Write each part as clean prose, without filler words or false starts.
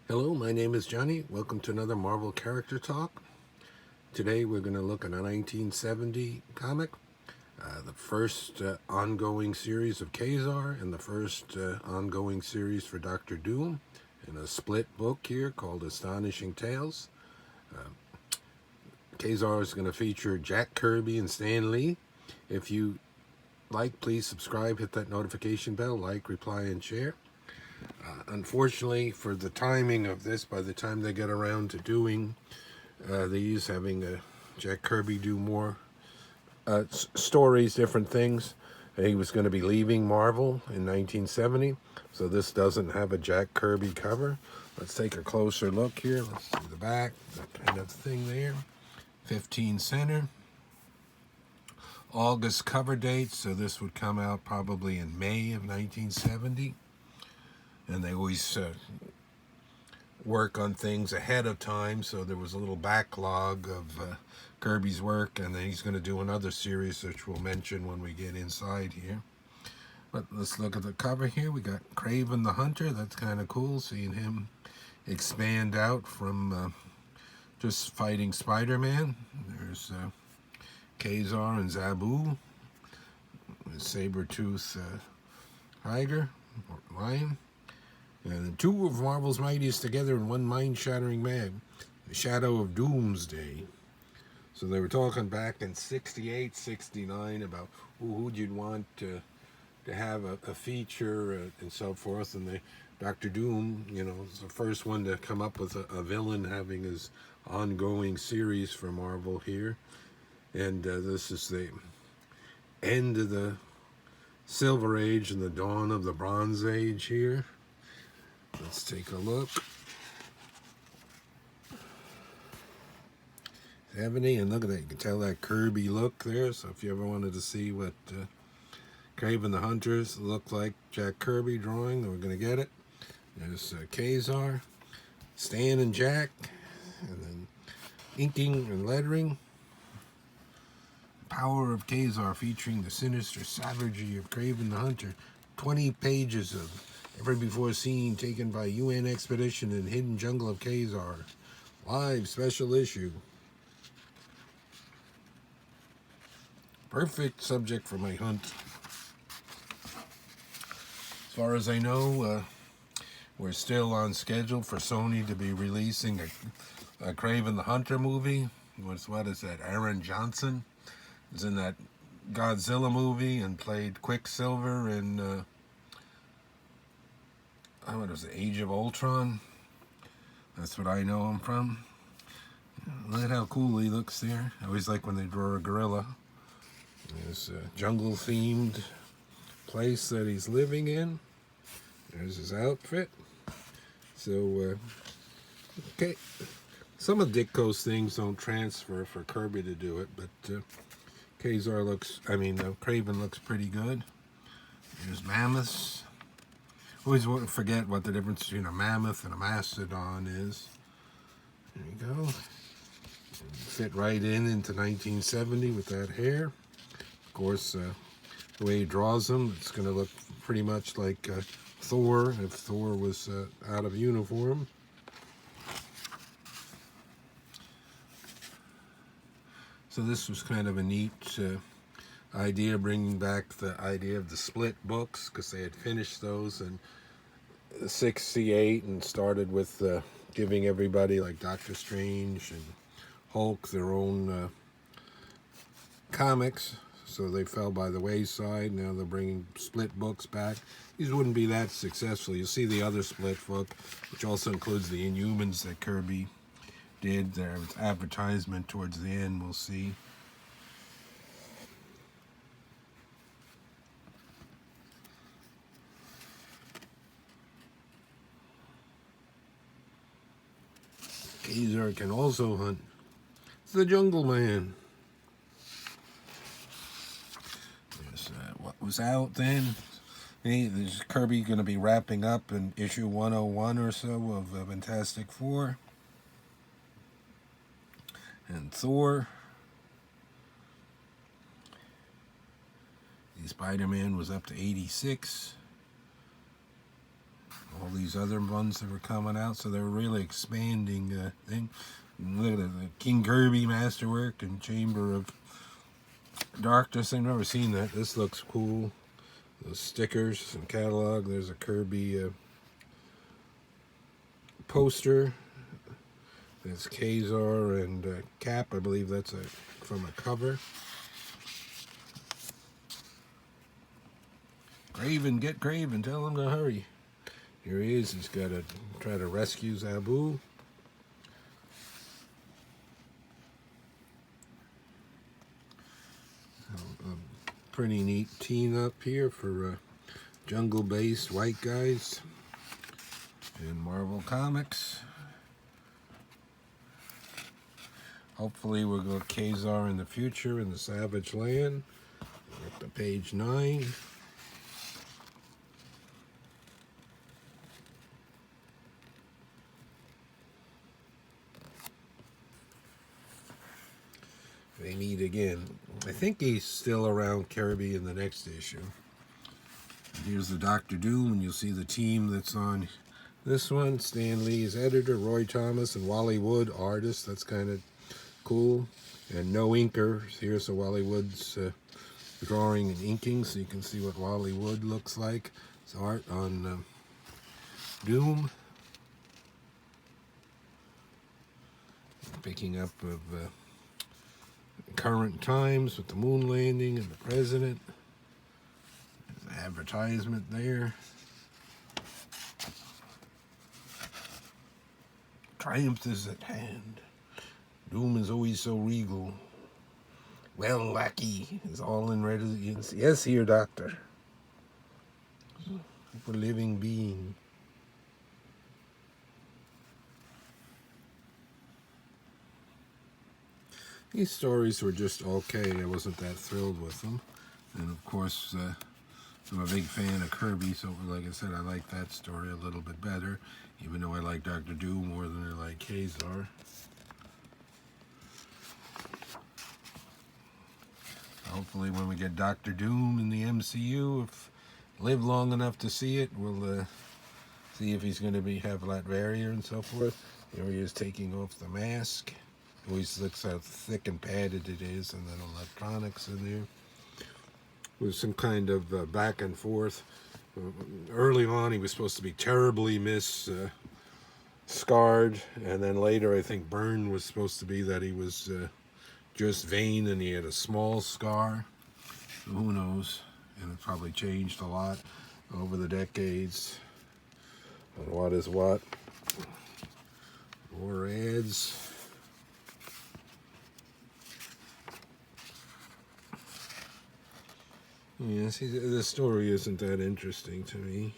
Hello, my name is Johnny. Welcome to another Marvel Character Talk. Today we're going to look at a 1970 comic, the first ongoing series of KaZar and the first ongoing series for Doctor Doom, in a split book here called Astonishing Tales. KaZar is going to feature Jack Kirby and Stan Lee. If you like, please subscribe, hit that notification bell, like, reply, and share. Unfortunately, for the timing of this, by the time they get around to doing these, having Jack Kirby do more stories, different things, he was going to be leaving Marvel in 1970, so this doesn't have a Jack Kirby cover. Let's take a closer look here. Let's see the back, that kind of thing there. 15 center. August cover date, so this would come out probably in May of 1970. And they always work on things ahead of time, so there was a little backlog of Kirby's work, and then he's going to do another series, which we'll mention when we get inside here. But let's look at the cover here. We got Kraven the Hunter. That's kind of cool, seeing him expand out from just fighting Spider-Man. There's KaZar and Zabu, saber-tooth tiger, or lion. And two of Marvel's mightiest together in one mind-shattering man, the shadow of Doomsday. So they were talking back in 68, 69 about who'd you'd want to have a feature and so forth. And Dr. Doom, is the first one to come up with a villain having his ongoing series for Marvel here. And this is the end of the Silver Age and the dawn of the Bronze Age here. Let's take a look. 70, and look at that. You can tell that Kirby look there. So if you ever wanted to see what Kraven the Hunters look like, Jack Kirby drawing, then we're going to get it. There's KaZar, Stan and Jack, and then inking and lettering. Power of KaZar, featuring the sinister savagery of Kraven the Hunter. 20 pages of ever before seen, taken by UN expedition in hidden jungle of KaZar. Live special issue. Perfect subject for my hunt. As far as I know, we're still on schedule for Sony to be releasing a Kraven the Hunter movie. What is that? Aaron Johnson is in that Godzilla movie and played Quicksilver in what was it, Age of Ultron? That's what I know him from. Look at how cool he looks there. I always like when they draw a gorilla. There's a jungle-themed place that he's living in. There's his outfit. So, okay. Some of Ditko's things don't transfer for Kirby to do it, but Kraven looks pretty good. There's mammoths. Always forget what the difference between a mammoth and a mastodon is. There you go. Fit right into 1970 with that hair. Of course, the way he draws them, it's going to look pretty much like Thor, if Thor was out of uniform. So this was kind of a neat idea, bringing back the idea of the split books, because they had finished those in 68 and started with giving everybody like Doctor Strange and Hulk their own comics, so they fell by the wayside. Now they're bringing split books back. These wouldn't be that successful. You'll see the other split book, which also includes the Inhumans that Kirby did. There was advertisement towards the end, we'll see. KaZar can also hunt. It's the Jungle Man. There's what was out then. There's Kirby going to be wrapping up in issue 101 or so of Fantastic Four. And Thor. Spider-Man was up to 86. all these other ones that were coming out, so they were really expanding thing. And look at the King Kirby Masterwork and Chamber of Darkness. I've never seen that. This looks cool. Those stickers and catalog. There's a Kirby poster. There's KaZar and Cap. I believe that's from a cover. Craven, get Craven. Tell him to hurry. Here he is. He's got to try to rescue Zabu. Pretty neat team up here for jungle-based white guys in Marvel Comics. Hopefully we'll go KaZar in the future in the Savage Land. We're up to page 9. They meet again. I think he's still around Kirby in the next issue. Here's the Dr. Doom, and you'll see the team that's on this one. Stan Lee's editor, Roy Thomas, and Wally Wood, artist. That's kind of cool. And no inker. Here's the Wally Wood's drawing and inking, so you can see what Wally Wood looks like. It's art on Doom. Picking up of current times with the moon landing and the president. There's an advertisement there. Triumph is at hand. Doom is always so regal. Well, lackey is all in readiness. Yes, here, doctor. For living being. These stories were just okay. I wasn't that thrilled with them. And of course, I'm a big fan of Kirby, so like I said, I like that story a little bit better, even though I like Dr. Doom more than I like KaZar. Hopefully when we get Dr. Doom in the MCU, if I live long enough to see it, we'll see if he's going to have Latveria and so forth. Here he is taking off the mask. Always looks how thick and padded it is, and then electronics in there. With some kind of back and forth. Early on, he was supposed to be terribly scarred, and then later, I think Byrne was supposed to be that he was just vain and he had a small scar. So who knows? And it probably changed a lot over the decades on what is what. More ads. Yeah, see, the story isn't that interesting to me.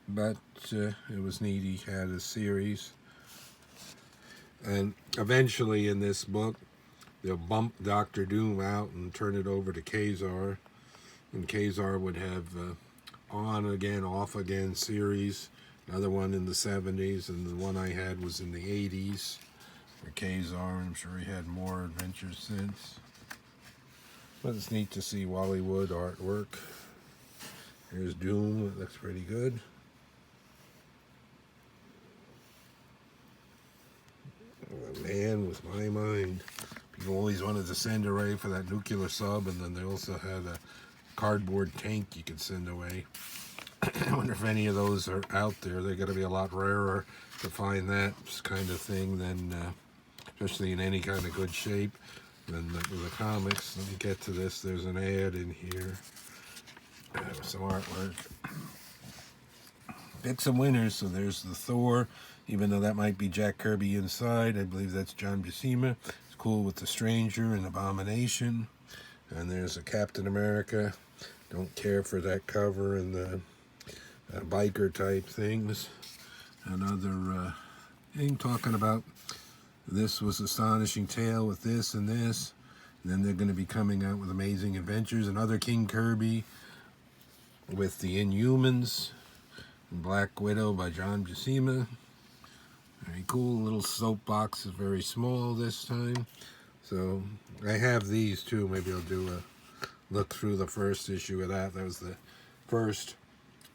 But it was neat he had a series. And eventually in this book, they'll bump Dr. Doom out and turn it over to KaZar. And KaZar would have on again, off again series. Another one in the 70s, and the one I had was in the 80s for KaZar. I'm sure he had more adventures since. But it's neat to see Wally Wood artwork. Here's Doom. It looks pretty good. Oh, man with my mind. People always wanted to send away for that nuclear sub, and then they also had a cardboard tank you could send away. I wonder if any of those are out there. They're going to be a lot rarer to find that kind of thing than, especially in any kind of good shape, than the comics. Let me get to this. There's an ad in here. Some artwork. Pick some winners. So there's the Thor, even though that might be Jack Kirby inside. I believe that's John Buscema. It's cool with the Stranger and Abomination. And there's a Captain America. Don't care for that cover and the biker type things. Another thing talking about this was Astonishing Tale with this and this. And then they're going to be coming out with Amazing Adventures. Another King Kirby with the Inhumans. And Black Widow by John Buscema. Very cool. Little soapbox is very small this time. So I have these too. Maybe I'll do a look through the first issue of that. That was the first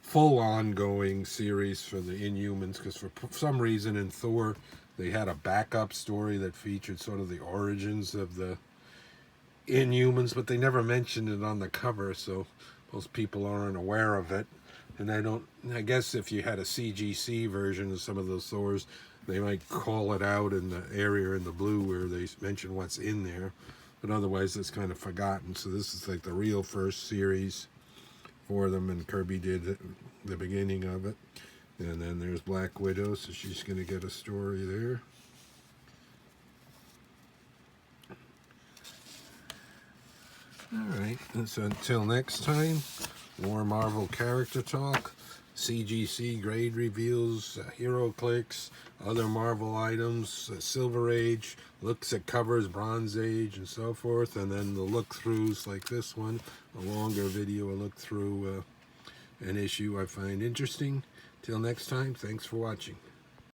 full ongoing series for the Inhumans, because for some reason in Thor they had a backup story that featured sort of the origins of the Inhumans, but they never mentioned it on the cover, so most people aren't aware of it. And I guess if you had a CGC version of some of those Thors, they might call it out in the area in the blue where they mention what's in there, but otherwise it's kind of forgotten. So this is like the real first series for them, and Kirby did the beginning of it. And then there's Black Widow, so she's going to get a story there. Alright, so until next time, more Marvel character talk, CGC grade reveals, hero clicks, other Marvel items, Silver Age, looks at covers, Bronze Age, and so forth, and then the look-throughs like this one, a longer video, a look-through an issue I find interesting. Till next time, thanks for watching.